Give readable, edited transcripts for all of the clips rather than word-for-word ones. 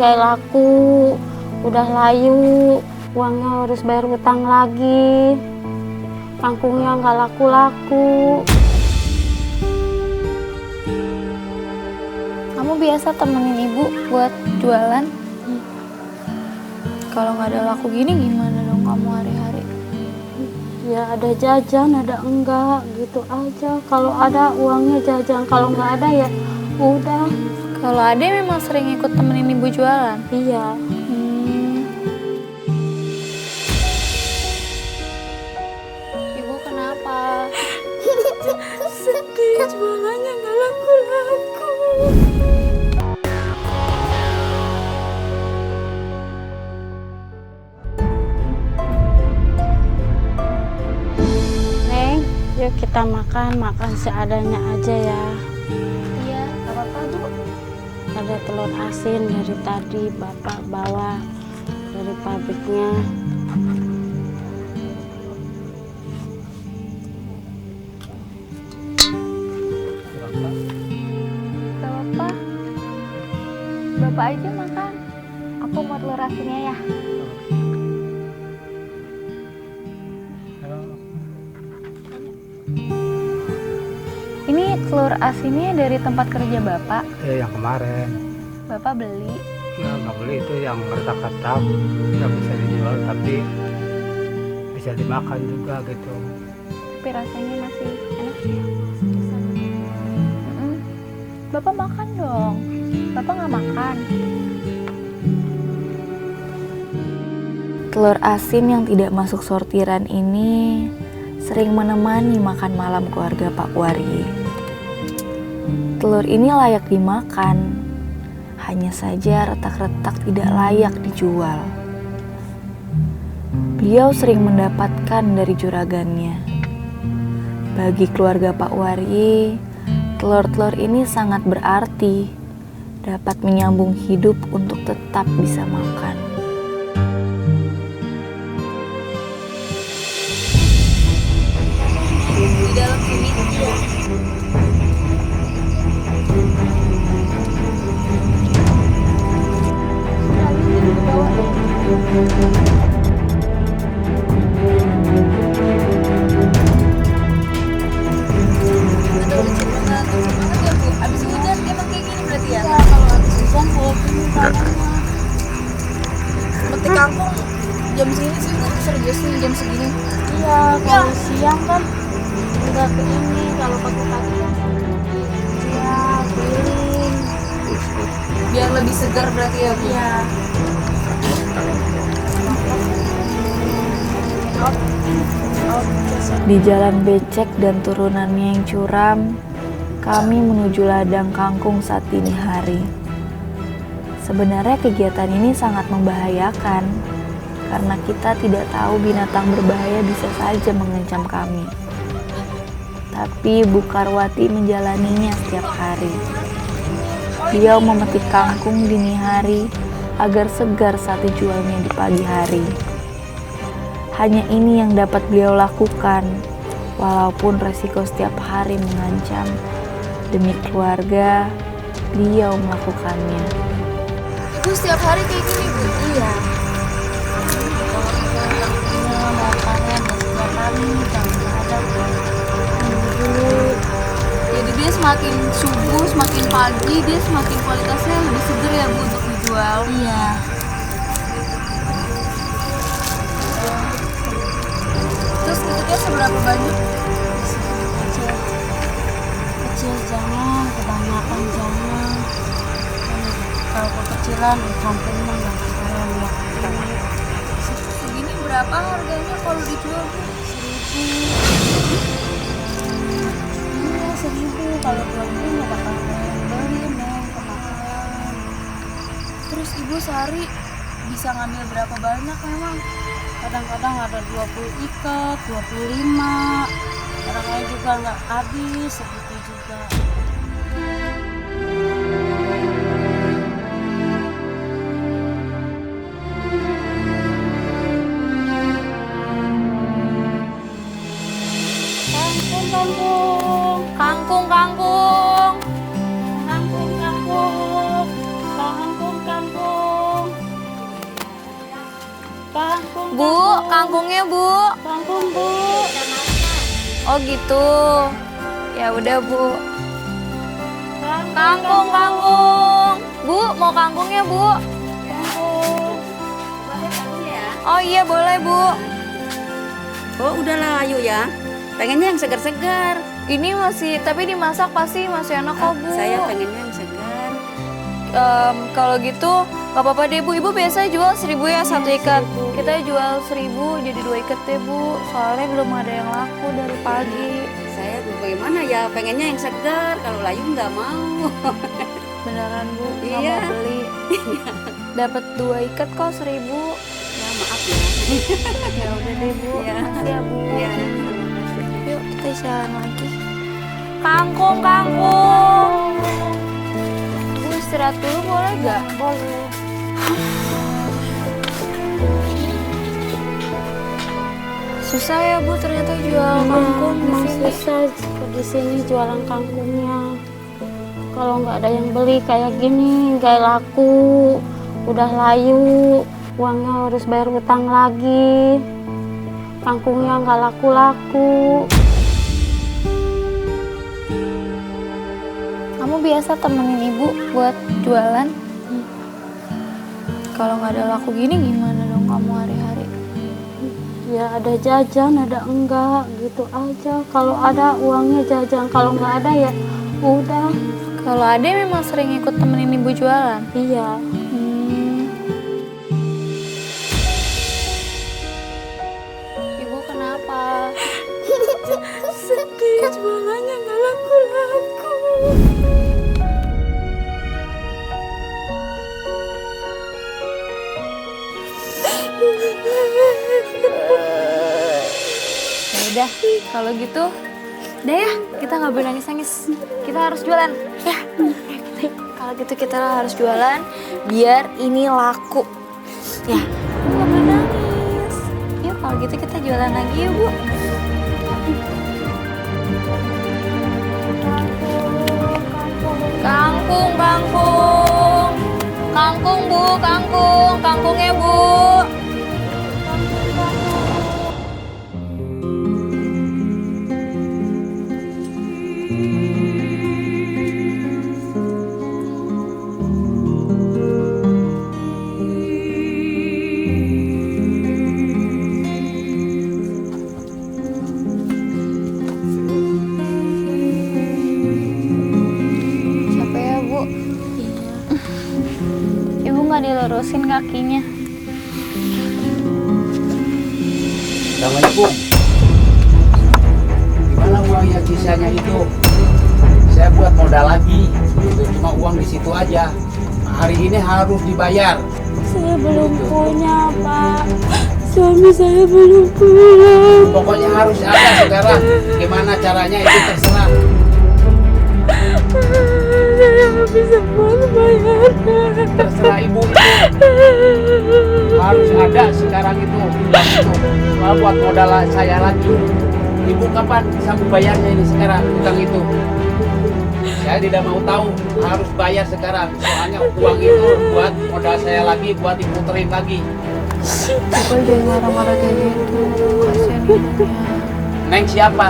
gak laku, udah layu, uangnya harus bayar utang lagi, kangkungnya nggak laku-laku. Kamu biasa temenin ibu buat jualan? Kalau nggak ada laku gini gimana dong kamu hari-hari? Ya ada jajan, ada enggak, gitu aja. Kalau ada uangnya jajan, kalau nggak ada ya udah. Kalau ada memang sering ikut temenin ibu jualan? Iya. Ibu kenapa? Sedih, jualannya nggak laku-laku. Neng, yuk kita makan seadanya aja ya. Iya, nggak apa-apa Bu. Ada telur asin dari tadi Bapak bawa dari pabriknya. Gak apa-apa. Bapak aja makan. Aku mau telur asinnya ya. Ini telur asinnya dari tempat kerja Bapak. Yang kemarin. Bapak beli. Nggak beli, itu yang retak-retak, nggak bisa dijual tapi bisa dimakan juga gitu. Tapi rasanya masih enak sih. Bapak makan dong. Bapak nggak makan. Telur asin yang tidak masuk sortiran ini sering menemani makan malam keluarga Pak Waryi. Telur ini layak dimakan, hanya saja retak-retak tidak layak dijual. Beliau sering mendapatkan dari juragannya. Bagi keluarga Pak Waryi, telur-telur ini sangat berarti, dapat menyambung hidup untuk tetap bisa makan. Di dalam sini ya. Abis hujan emang kayak gini berarti ya? Ya kalau habis hujan kayak gini tanahnya. Metik kangkung jam segini sih serius nih jam segini. Iya, kalau siang kan udah ke ini, kalau pagi-pagi kan ya keliling. Biar lebih segar berarti ya Bu? Iya. Di jalan becek dan turunannya yang curam, kami menuju ladang kangkung saat dini hari. Sebenarnya kegiatan ini sangat membahayakan, karena kita tidak tahu binatang berbahaya bisa saja mengancam kami. Tapi Bu Karwati menjalaninya setiap hari. Beliau memetik kangkung dini hari agar segar saat dijualnya di pagi hari. Hanya ini yang dapat beliau lakukan, walaupun resiko setiap hari mengancam. Demi keluarga, beliau melakukannya. Ibu setiap hari kayak gini Bu? Iya. Kalau mau panen setiap hari jangan ada dulu. Jadi dia semakin subuh, semakin pagi, dia semakin kualitasnya lebih segar ya Bu untuk dijual. Iya. Terus tutupnya seberapa banyak? Kecil, kecil jangan, kebanyakan jangan. Kalau kekecilan kangkungnya nggak keren ya. Segini berapa harganya kalau dijual Bu? 1.000. Iya 1.000, kalau 2.000 nggak bakal beli Neng, kemakan. Terus Ibu sehari bisa ngambil berapa banyak memang? Kadang-kadang ada 20 ikat, 25. Kadang-kadang juga nggak habis, segitu juga. Kangkung, kangkung. Kangkung, kangkung. Kangkung, kangkung. Kangkung, kangkung. Bu, kangkungnya Bu. Kangkung Bu. Oh gitu. Ya udah Bu. Kangkung, kangkung. Bu, mau kangkungnya Bu? Kangkung. Oh iya boleh Bu. Oh udahlah ayo ya. Pengennya yang segar-segar. Ini masih, tapi dimasak pasti masih enak kok Bu. Saya pengennya yang segar. Kalau gitu gak apa-apa deh Bu. Ibu biasa jual 1.000 ya satu ikat. 1.000. Kita jual 1.000 jadi 2 ikat deh Bu. Soalnya belum ada yang laku dari pagi. Saya bagaimana ya, pengennya yang segar. Kalau layu nggak mau. Beneran Bu, nggak Iya. mau beli. Dapat 2 ikat kok 1.000. Ya maaf ya. Ya udah deh Bu. Iya. Makasih ya Bu. Ya. Yuk kita jalan lagi. Kangkung, kangkung. Bu istirahat dulu boleh gak? Boleh. Susah ya Bu ternyata jual kangkung di Emang sini. susah di sini jualan kangkungnya. Kalau nggak ada yang beli kayak gini, nggak laku, udah layu, uangnya harus bayar utang lagi. Kangkungnya nggak laku-laku. Kamu biasa temenin Ibu buat jualan? Kalau nggak ada laku gini gimana dong kamu hari-hari? Ya ada jajan, ada enggak, gitu aja. Kalau ada uangnya jajan, kalau nggak ada ya udah. Kalau ada memang sering ikut temenin Ibu jualan? Iya. Ibu kenapa? Sedih, jualannya nggak laku-laku. Ya udah, kalau gitu, udah ya, kita nggak boleh nangis-nangis. Kita harus jualan, ya. Kalau gitu kita harus jualan, biar ini laku. Ya, nggak boleh nangis. Yuk, kalau gitu kita jualan lagi ya Bu. Kangkung, kangkung, kangkung Bu, kangkung, kangkungnya Bu. Capek ya Bu? Ibu nggak dilurusin kakinya. Assalamualaikum. Gimana uang yang sisanya itu? Saya buat modal lagi. Itu cuma uang di situ aja. Hari ini harus dibayar. Saya belum punya, Pak. Suami saya belum pulang. Pokoknya harus ada sekarang. Gimana caranya itu terserah. Saya nggak bisa bayarnya. Terserah ibu itu. Harus ada sekarang itu. Uang itu. Mau buat modal saya lagi. Ibu kapan sanggup bayarnya ini sekarang utang itu? Saya tidak mau tahu, harus bayar sekarang. Soalnya uang itu buat modal saya lagi, buat diputerin lagi. Bapak jangan marah-marah kayak gitu. Kasihan ibunya. Neng siapa?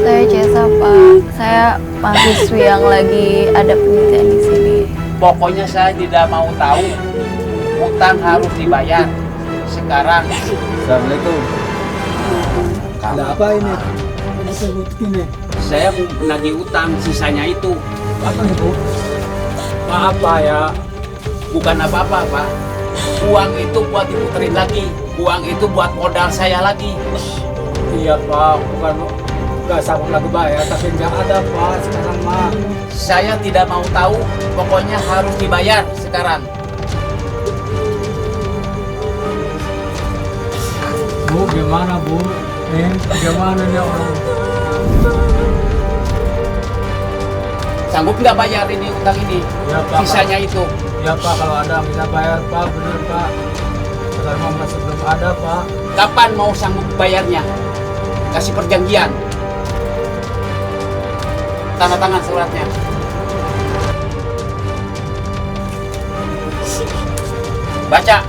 Saya Cesa Pak. Saya mahasiswi yang lagi ada penelitian di sini. Pokoknya saya tidak mau tahu. Utang harus dibayar sekarang. Assalamualaikum. Ada apa ini? Ini sebut ini. Saya mau menagih utang sisanya itu. Apa itu? Apa ya? Bukan apa-apa, Pak. Uang itu buat diputerin lagi. Uang itu buat modal saya lagi. Iya Pak, bukan nggak sanggup lagi bayar, tapi nggak ada Pak sekarang mah. Saya tidak mau tahu. Pokoknya harus dibayar sekarang. Bu, gimana Bu? Gimana nih orang? Sanggup nggak bayar ini utang ini? Ya Pak. Sisanya itu. Ya Pak, kalau ada bisa bayar Pak, bener Pak. Sekarang mah masih belum ada Pak. Kapan mau sanggup bayarnya? Kasih perjanjian. Tanda tangan suratnya. Baca.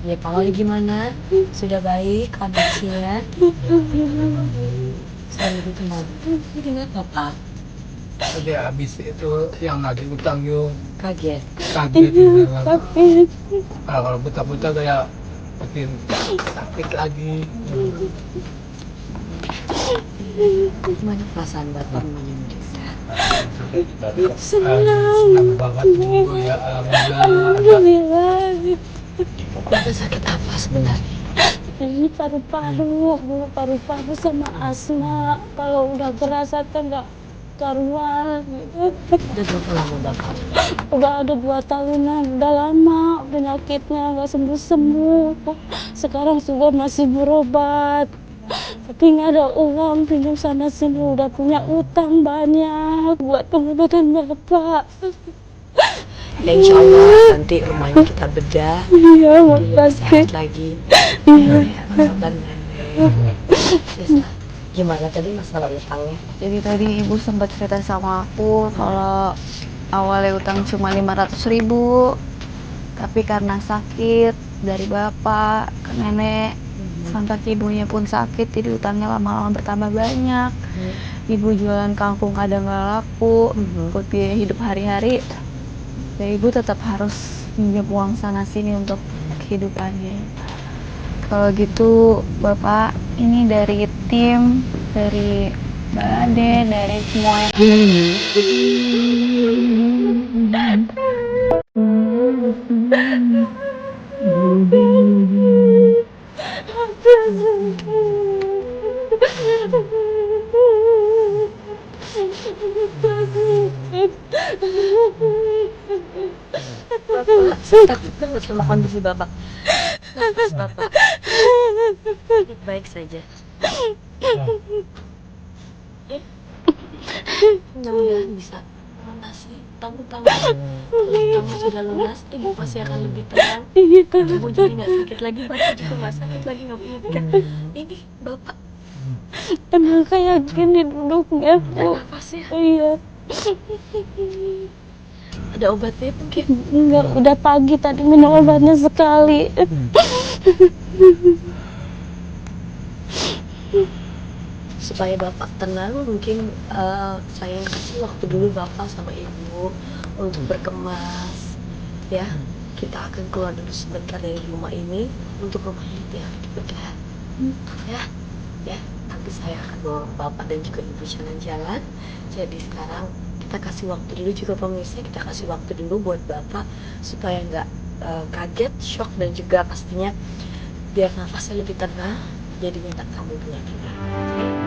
Ya kalau gimana? Sudah baik kondisinya? Sudah lebih tenang. Tidak apa-apa. Tadi habis itu yang lagi utang yuk Kaget. kaget. Kalau buta-buta kayak bikin sakit lagi. Gimana perasaan Bapak menyembuhkan? Senang banget Bu ya, alhamdulillah. Bapak sakit apa sebenarnya? Ini paru-paru sama asma. Kalau udah berasa tuh nggak karuan. Udah berapa lama Bapak? Udah ada 2 tahunan, udah lama penyakitnya nggak sembuh-sembuh. Sekarang juga masih berobat. Tapi nggak ada uang, pinjam sana sini, udah punya utang banyak buat pengobatan Bapak. Ya insya Allah nanti rumahnya kita bedah. Iya, Dia makasih. sehat lagi. Iya. Ya, sabar Nenek. Sista, gimana tadi masalah utangnya? Jadi tadi ibu sempat cerita sama aku kalau awalnya utang cuma 500.000, tapi karena sakit dari bapak ke nenek sampai ke ibunya pun sakit, jadi utangnya lama-lama bertambah banyak. Ibu jualan kangkung kadang nggak laku buat biaya hidup hari-hari, dan ibu tetap harus pinjam uang sana sini untuk kehidupannya. Kalau gitu bapak, ini dari tim, dari Mbak Ade, dari semua yang Takut banget sama kondisi Bapak. Nafas Bapak. Baik saja. Mudah-mudahan bisa lunasi. Kamu sudah lunas, ibu pasti akan lebih tenang. Ibu jadi nggak sakit lagi, bapak juga nggak sakit lagi, nggak punya penyakit. Ini bapak Emang kayak gini duduknya, Bu. nafasnya Iya. ada obatnya mungkin. Enggak, udah pagi tadi minum obatnya sekali. Supaya bapak tenang, mungkin saya kasih waktu dulu bapak sama ibu untuk berkemas, ya. Kita akan keluar dulu sebentar dari rumah ini untuk rumah ini biar dibedah, ya. Ya, nanti saya akan bawa bapak dan juga ibu jalan-jalan. Jadi sekarang kita kasih waktu dulu juga pemirsa, kita kasih waktu dulu buat bapak supaya nggak kaget, shock, dan juga pastinya biar nafasnya lebih tenang. Jadi minta kamu penyakitnya.